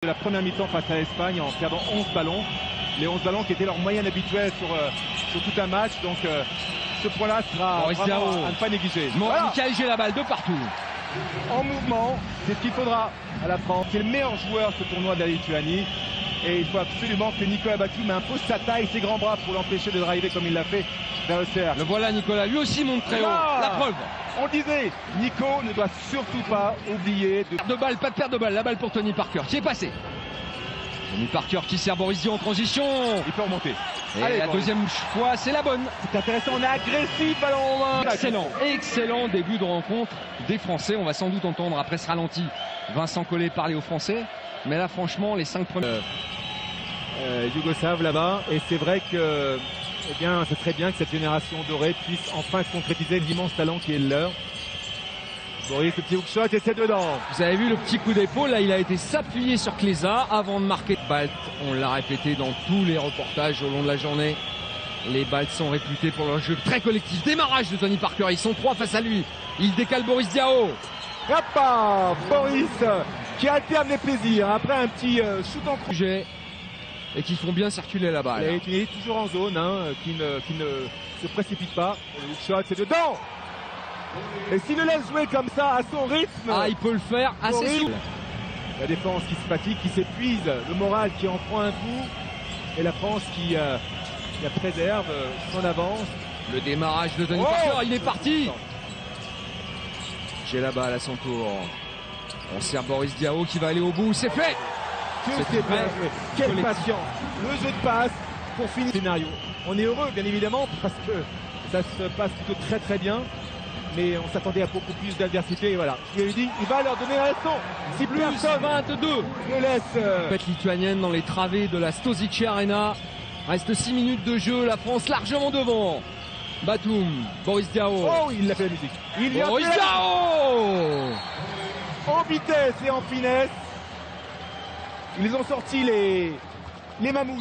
De la première mi-temps face à l'Espagne en perdant 11 ballons. Les 11 ballons qui étaient leur moyenne habituelle sur tout un match. Donc ce point-là sera vraiment à ne pas négliger. Voilà. Michael la balle de partout. En mouvement, c'est ce qu'il faudra à la France. C'est le meilleur joueur ce tournoi de la Lituanie. Et il faut absolument que Nicolas Batum impose sa taille, ses grands bras pour l'empêcher de driver comme il l'a fait vers le cercle. Le voilà Nicolas, lui aussi monte très haut. La preuve. On le disait, Nico ne doit surtout pas oublier de balle, pas de perte de balle, la balle pour Tony Parker qui est passé. Tony Parker qui sert Boris Diaw en transition. Il peut remonter. Et allez, la deuxième fois, c'est la bonne. C'est intéressant, on est agressif, ballon en main. Excellent début de rencontre des Français. On va sans doute entendre après ce ralenti Vincent Collet parler aux Français. Mais là, franchement, les 5 premiers... Yougoslaves là-bas. Et c'est vrai que, eh bien, ce serait bien que cette génération dorée puisse enfin se concrétiser l'immense talent qui est le leur. Boris, le petit hookshot et c'est dedans. Vous avez vu le petit coup d'épaule, là il a été s'appuyer sur Kleza avant de marquer. Baltes, on l'a répété dans tous les reportages au long de la journée. Les Baltes sont réputés pour leur jeu très collectif. Démarrage de Tony Parker, ils sont 3 face à lui. Il décale Boris Diaw. Rappa, Boris qui alterne les plaisirs après un petit shoot en crochet. Et qui font bien circuler la balle. Il est toujours en zone, qui ne se précipite pas. Le shot, c'est dedans. Et s'il le laisse jouer comme ça à son rythme, il peut le faire assez souple. La défense qui se fatigue, qui s'épuise, le moral qui en prend un coup, et la France qui la préserve son avance. Le démarrage de Tony Parker, il est parti. J'ai la balle à son tour. On sert Boris Diaw qui va aller au bout, c'est fait. C'est bien joué. Quelle patience. Le jeu de passe pour finir le scénario. On est heureux bien évidemment parce que ça se passe plutôt très très bien. Mais on s'attendait à beaucoup plus d'adversité et voilà. Je lui ai dit, il va leur donner la leçon. Si plus personne 22 le laisse. Fête lituanienne dans les travées de la Stosice Arena. Reste 6 minutes de jeu, la France largement devant. Batum, Boris Diaw. Oh, il l'a fait la musique. Boris Diaw en vitesse et en finesse. Ils ont sorti les mammouths.